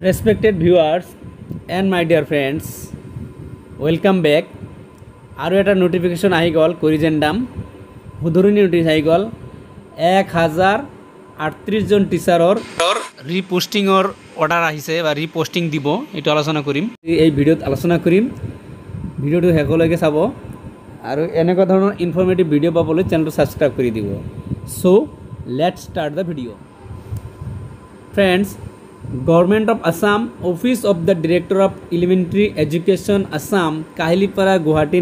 Respected viewers and my dear friends, welcome back. আৰু এটা notification আহি গল কৰিজেন্ডাম হুদুৰণি নোটিছ আহি গল 1038 জন টিচাৰৰ ৰিপোষ্টিংৰ অৰ্ডাৰ আহিছে বা ৰিপোষ্টিং দিব এটো আলোচনা কৰিম এই ভিডিওত আলোচনা কৰিম ভিডিওটো হেকলৈকে চাব আৰু এনেকুৱা ধৰণৰ ইনফৰমেটিভ ভিডিও পাবলৈ চেনেলটো সাবস্ক্ৰাইব কৰি দিব so let's start the video friends Government of Assam, Office of the Director of Elementary Education Assam, Kahilipara, Guwahati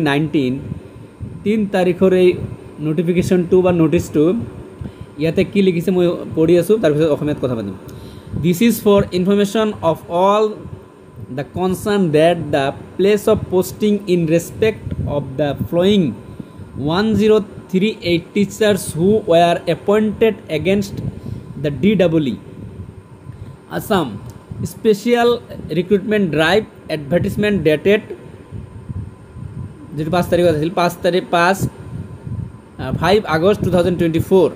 3 তাৰিখৰ এই নোটিফিকেশন 2 বা নোটিস 2 ইয়াতে কি লিখিছে মই পঢ়ি আছো তাৰ পিছত অসমীয়াত কথা পাতিম This is for information of all the concerned that the place of posting in respect of the following 1038 teachers who were appointed against the DEE Assam special recruitment drive advertisement dated 5 August 2024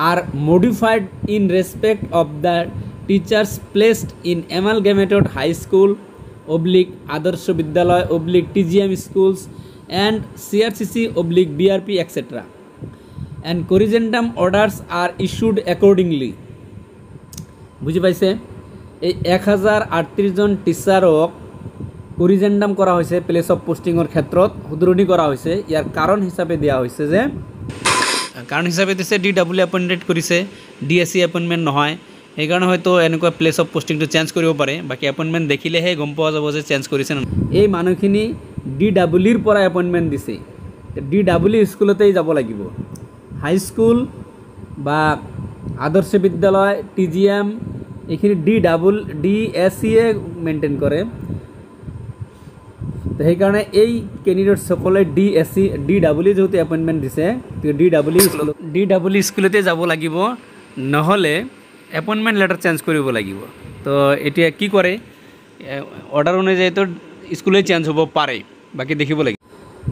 are modified in respect of the teachers placed in amalgamated high school / Adarsha Vidyalaya / TGM schools and CRCC / BRP etc. and corrigendum orders are issued accordingly. বুঝি পাইছে এই 1038 জন টিচাৰক কৰিজেন্ডাম কৰা হৈছে place of পোষ্টিংৰ ক্ষেত্ৰত হুদুৰণি কৰা হৈছে ইয়াৰ কাৰণ হিচাপে দিয়া হৈছে যে কাৰণ হিচাপে দিছে DW এপইন্টেড কৰিছে DSC এপইন্টমেন্ট নহয় এই কাৰণে হয়তো এনেকুৱা প্লেস অফ পোষ্টিংটো চেঞ্জ কৰিব পাৰে বাকি এপইন্টমেন্ট দেখিলেহে গম পোৱা যাব যে চেঞ্জ কৰিছে এই মানুহখিনি DW ৰ পৰা এপইন্টমেন্ট দিছে DW স্কুলতেই যাব লাগিব হাই স্কুল বা আদর্শ বিদ্যালয় TGM এখানে DSC মেইনটেইন করে তো সেই কারণে এই ক্যান্ডিডেট সকলে DSC DW যেহেতু এপয়েন্টমেন্ট দিছে তো DW স্কুলতে যাব লাগিব নহলে এপয়েন্টমেন্ট লেটার চেঞ্জ কৰিব লাগিব তো এতিয়া কি কৰে অৰ্ডাৰ অনুযায়ী তো স্কুলে চেঞ্জ হ'ব পাৰে বাকি দেখিব লাগিব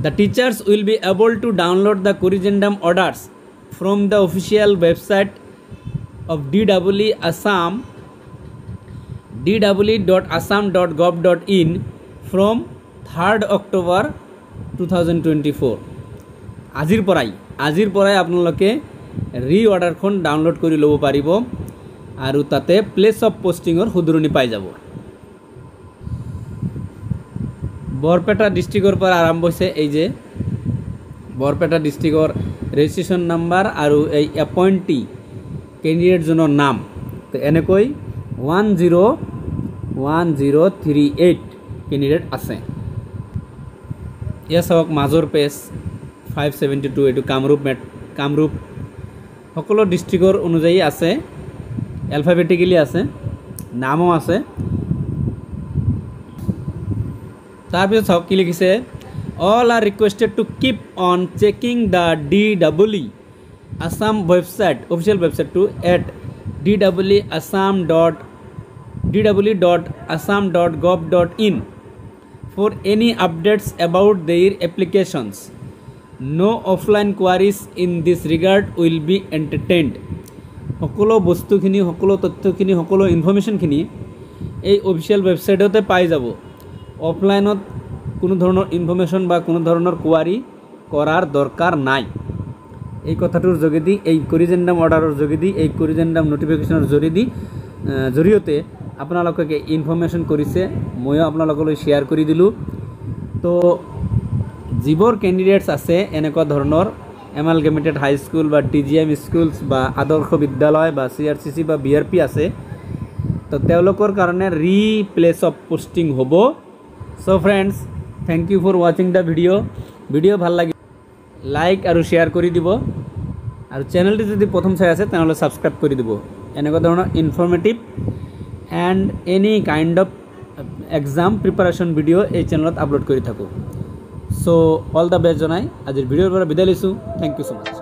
The teachers will be able to download the corrigendum orders from the official website of DEE Assam dw.assam.gov.in from 3rd October 2024 আজিৰ পৰাই আপোনালোকে ৰিঅৰ্ডাৰখন ডাউনলোড কৰি ল'ব পাৰিব আৰু তাতে প্লেস অফ পোষ্টিংৰ হুদুৰণি পাই যাব বৰপেটা ডিস্ট্ৰিক্টৰ পৰা আৰম্ভ হৈছে এই যে বৰপেটা ডিস্ট্ৰিক্টৰ ৰেজিষ্ট্ৰেচন নাম্বাৰ আৰু এই এপইণ্টি ক্যান্ডিডেট জনৰ নাম তো এনেকৈ 1038 ক্যান্ডিডেট আছে ইয়া সক মাজৰ পেজ 572 এটো কামৰূপ সকলো ডিস্ট্ৰিক্টৰ অনুযায়ী আছে অ্যালফাবেটিক্যালি আছে নামও আছে তাৰ পিছত সক কি লিখিছে all are requested to keep on checking the DEE Assam website official website to at dw.assam.gov.in for any updates about their applications. No offline queries in this regard will be entertained. সকলো বস্তুখিনি সকলো তথ্যখিনি সকলো ইনফরমেশনখিনি এই official ওয়েবসাইটতে পাই যাব অফলাইনত কোনো ধৰণৰ ইনফৰমেশন বা কোনো ধৰণৰ কোয়াৰি কৰাৰ দৰকাৰ নাই এই কথাটোৰ যোগেদি এই কৰিজেন্ডাম অৰ্ডাৰৰ যোগেদি এই কৰিজেন্ডাম নোটিফিকেশনৰ জৰিয়তে আপোনালোকে ইনফৰমেশন কৰিছে ময়ো আপোনালোকলৈ শেয়াৰ কৰি দিলো তো যিবোৰ ক্যান্ডিডেটস আছে এনেকুৱা ধৰণৰ এমালগেমেটেড হাই স্কুল বা TGM স্কুলস বা আদৰ্শ বিদ্যালয় বা CRCC বা BRP আছে তো তেওঁলোকৰ কাৰণে ৰিপ্লেস অফ পোষ্টিং হ'ব so friends thank you for watching the video ভাল লাগে লাইক আৰু শেয়াৰ কৰি দিব আৰু চ্যানেলটি যদি প্ৰথম চাই আছে তেনহলে সাবস্ক্ৰাইব কৰি দিব এনেকুৱা ধৰণৰ informative and any kind of exam preparation video এই চেনেলত আপলোড কৰি থাকো সো অল দ্য বেষ্ট জনাই আজিৰ ভিডিওৰ পৰা বিদায় লৈছো থ্যাংক ইউ সো মাচ